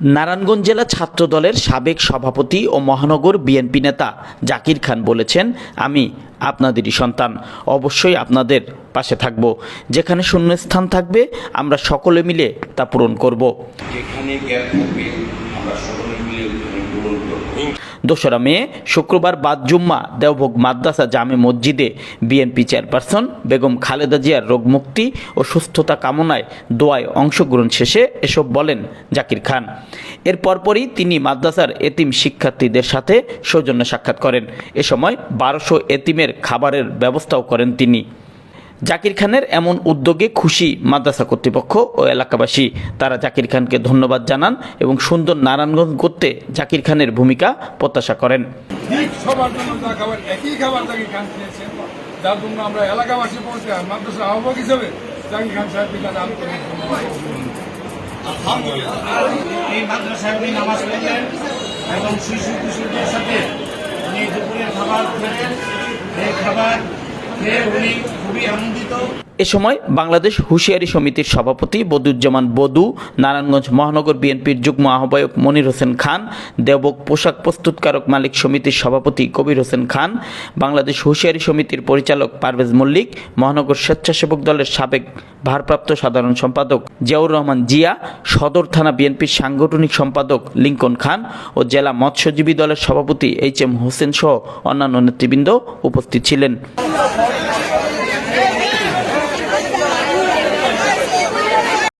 নারায়ণগঞ্জ জেলা ছাত্রদলের সাবেক সভাপতি ও মহানগর বিএনপি নেতা জাকির খান বলেছেন, আমি আপনাদেরই সন্তান, অবশ্যই আপনাদের পাশে থাকব। যেখানে শূন্যস্থান থাকবে আমরা সকলে মিলে তা পূরণ করব। যেখানে গ্যাপ থাকবে আমরা সকলে মিলে পূরণ করব। 2রা মে শুক্রবার বাদ জুম্মা দেওভোগ মাদ্রাসা জামে মসজিদে বিএনপি চেয়ারপারসন বেগম খালেদা জিয়ার রোগমুক্তি ও সুস্থতা কামনায় দোয়ায় অংশগ্রহণ শেষে এসব বলেন জাকির খান। এর পরপরই তিনি মাদ্রাসার এতিম শিক্ষার্থীদের সাথে সৌজন্য সাক্ষাৎ করেন। এ সময় 1200 এতিমের খাবারের ব্যবস্থাও করেন তিনি। জাকির খানের এমন উদ্যোগে খুশি মাদ্রাসা কর্তৃপক্ষ ও এলাকাবাসী। তারা জাকির খানকে ধন্যবাদ জানান এবং সুন্দর নারায়ণগঞ্জ করতে জাকির খানের ভূমিকা প্রত্যাশা করেন। সবার জন্য যা খাবার একই খাবার জাকির খান খেয়েছেন, যার জন্য আমরা এলাকাবাসী বলতে মাদ্রাসা আহ্বায়ক হিসেবে জাকির খান সাহেবকে আন্তরিক ধন্যবাদ। এই মাদ্রাসায় উনি নামাজ পড়লেন এবং শিশু কিশোরদের সাথে উনি দুপুরের খাবার খেলেন। এই খাবার খেয়ে উনি খুবই আনন্দিত। এ সময় বাংলাদেশ হুঁশিয়ারি সমিতির সভাপতি বদিউজ্জামান বদু, নারায়ণগঞ্জ মহানগর বিএনপির যুগ্ম আহ্বায়ক মনির হোসেন খান, দেওভোগ পোশাক প্রস্তুতকারক মালিক সমিতির সভাপতি কবির হোসেন খান, বাংলাদেশ হুঁশিয়ারি সমিতির পরিচালক পারভেজ মল্লিক, মহানগর স্বেচ্ছাসেবক দলের সাবেক ভারপ্রাপ্ত সাধারণ সম্পাদক জিয়াউর রহমান জিয়া, সদর থানা বিএনপির সাংগঠনিক সম্পাদক লিঙ্কন খান ও জেলা মৎস্যজীবী দলের সভাপতি HM হোসেন সহ অন্যান্য নেতৃবৃন্দ উপস্থিত ছিলেন।